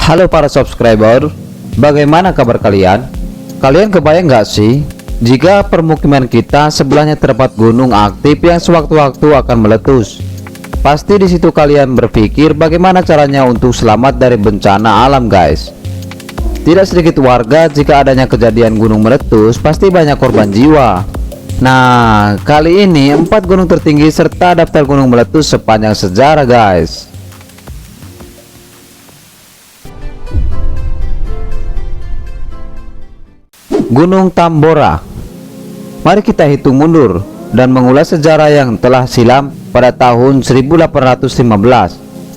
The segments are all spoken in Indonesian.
Halo para subscriber, bagaimana kabar kalian? Kalian kebayang nggak sih jika permukiman kita sebelahnya terdapat gunung aktif yang sewaktu-waktu akan meletus? Pasti di situ kalian berpikir bagaimana caranya untuk selamat dari bencana alam, guys. Tidak sedikit warga jika adanya kejadian gunung meletus pasti banyak korban jiwa. Nah, kali ini 4 gunung tertinggi serta daftar gunung meletus sepanjang sejarah, guys. Gunung Tambora. Mari kita hitung mundur dan mengulas sejarah yang telah silam pada tahun 1815.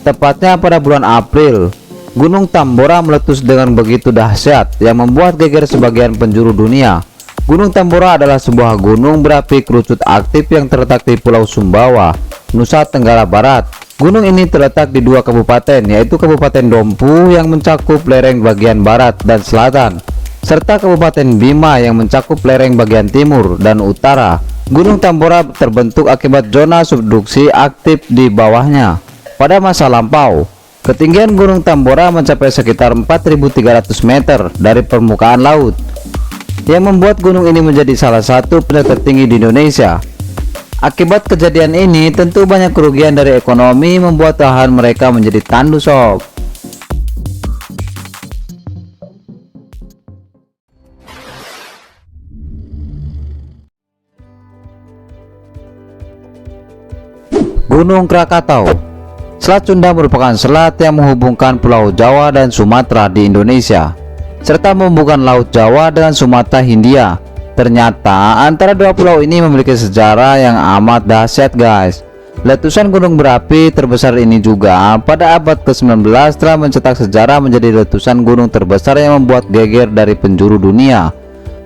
Tepatnya pada bulan April, Gunung Tambora meletus dengan begitu dahsyat yang membuat geger sebagian penjuru dunia. Gunung Tambora adalah sebuah gunung berapi kerucut aktif yang terletak di Pulau Sumbawa, Nusa Tenggara Barat. Gunung ini terletak di 2 kabupaten, yaitu Kabupaten Dompu yang mencakup lereng bagian barat dan selatan, serta Kabupaten Bima yang mencakup lereng bagian timur dan utara. Gunung Tambora terbentuk akibat zona subduksi aktif di bawahnya. Pada masa lampau, ketinggian Gunung Tambora mencapai sekitar 4.300 meter dari permukaan laut, yang membuat gunung ini menjadi salah satu pendaki tertinggi di Indonesia. Akibat kejadian ini, tentu banyak kerugian dari ekonomi membuat lahan mereka menjadi tandus, sob. Gunung Krakatau. Selat Sunda merupakan selat yang menghubungkan Pulau Jawa dan Sumatera di Indonesia, serta menghubungkan Laut Jawa dengan Sumatera Hindia. Ternyata antara dua pulau ini memiliki sejarah yang amat dahsyat, guys. Letusan gunung berapi terbesar ini juga pada abad ke-19 telah mencetak sejarah menjadi letusan gunung terbesar yang membuat geger dari penjuru dunia.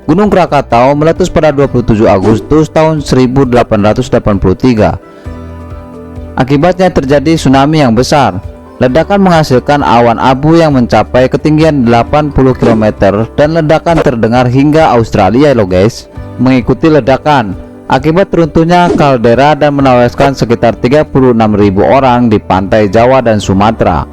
Gunung Krakatau meletus pada 27 Agustus tahun 1883. Akibatnya terjadi tsunami yang besar. Ledakan menghasilkan awan abu yang mencapai ketinggian 80 km dan ledakan terdengar hingga Australia loh, guys. Mengikuti ledakan, akibat runtuhnya kaldera dan menewaskan sekitar 36.000 orang di pantai Jawa dan Sumatera.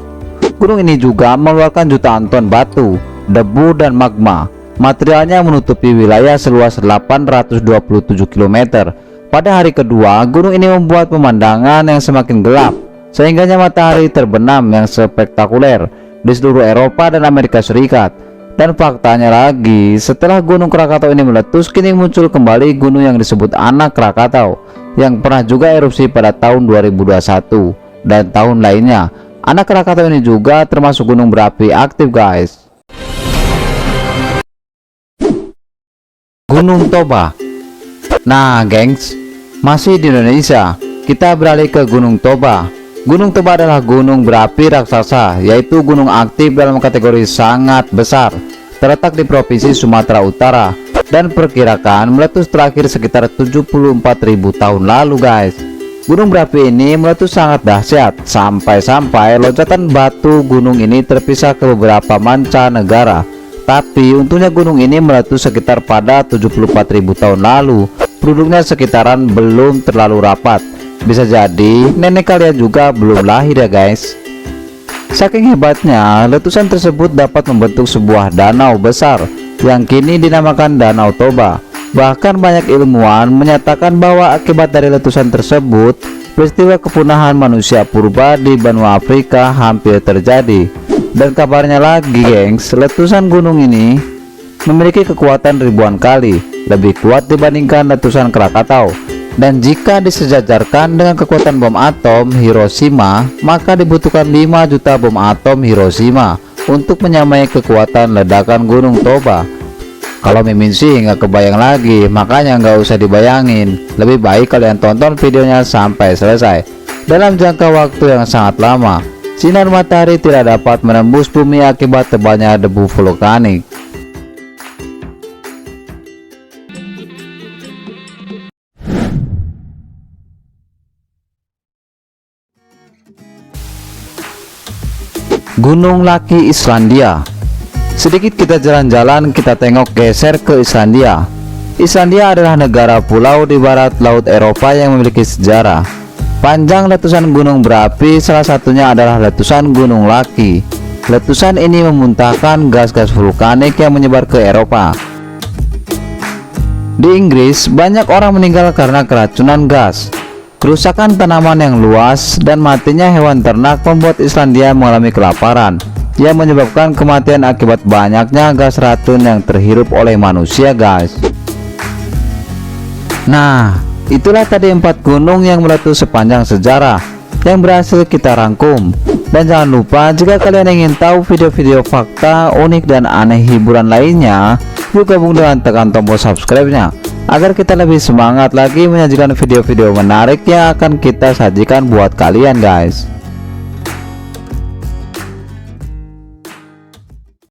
Gunung ini juga mengeluarkan jutaan ton batu, debu dan magma. Materialnya menutupi wilayah seluas 827 km. Pada hari kedua, gunung ini membuat pemandangan yang semakin gelap, sehingga matahari terbenam yang spektakuler di seluruh Eropa dan Amerika Serikat. Dan faktanya lagi, setelah Gunung Krakatau ini meletus, kini muncul kembali gunung yang disebut Anak Krakatau, yang pernah juga erupsi pada tahun 2021 dan tahun lainnya. Anak Krakatau ini juga termasuk gunung berapi aktif, guys. Gunung Toba. Nah, gengs, masih di Indonesia, kita beralih ke Gunung Toba. Gunung Toba adalah gunung berapi raksasa, yaitu gunung aktif dalam kategori sangat besar, terletak di Provinsi Sumatera Utara, dan perkirakan meletus terakhir sekitar 74.000 tahun lalu, guys. Gunung berapi ini meletus sangat dahsyat, sampai-sampai loncatan batu gunung ini terpisah ke beberapa mancanegara. Tapi untungnya gunung ini meletus sekitar pada 74.000 tahun lalu. Penduduknya sekitaran belum terlalu rapat. Bisa jadi nenek kalian juga belum lahir ya, guys. Saking hebatnya, letusan tersebut dapat membentuk sebuah danau besar yang kini dinamakan Danau Toba. Bahkan banyak ilmuwan menyatakan bahwa akibat dari letusan tersebut, peristiwa kepunahan manusia purba di benua Afrika hampir terjadi. Dan kabarnya lagi, gengs, letusan gunung ini memiliki kekuatan ribuan kali lebih kuat dibandingkan letusan Krakatau. Dan jika disejajarkan dengan kekuatan bom atom Hiroshima, maka dibutuhkan 5 juta bom atom Hiroshima untuk menyamai kekuatan ledakan Gunung Toba. Kalau mimin sih nggak kebayang lagi, makanya nggak usah dibayangin. Lebih baik kalian tonton videonya sampai selesai. Dalam jangka waktu yang sangat lama, sinar matahari tidak dapat menembus bumi akibat tebalnya debu vulkanik. Gunung Laki Islandia. Sedikit kita jalan-jalan, kita tengok geser ke Islandia. Islandia adalah negara pulau di barat laut Eropa yang memiliki sejarah. Panjang letusan gunung berapi, salah satunya adalah letusan Gunung Laki. Letusan ini memuntahkan gas-gas vulkanik yang menyebar ke Eropa. Di Inggris, banyak orang meninggal karena keracunan gas. Kerusakan tanaman yang luas dan matinya hewan ternak membuat Islandia mengalami kelaparan, yang menyebabkan kematian akibat banyaknya gas racun yang terhirup oleh manusia, guys. Nah, itulah tadi 4 gunung yang meletus sepanjang sejarah yang berhasil kita rangkum. Dan jangan lupa, jika kalian ingin tahu video-video fakta, unik dan aneh hiburan lainnya, yuk gabung dengan tekan tombol subscribe-nya agar kita lebih semangat lagi menyajikan video-video menarik yang akan kita sajikan buat kalian, guys.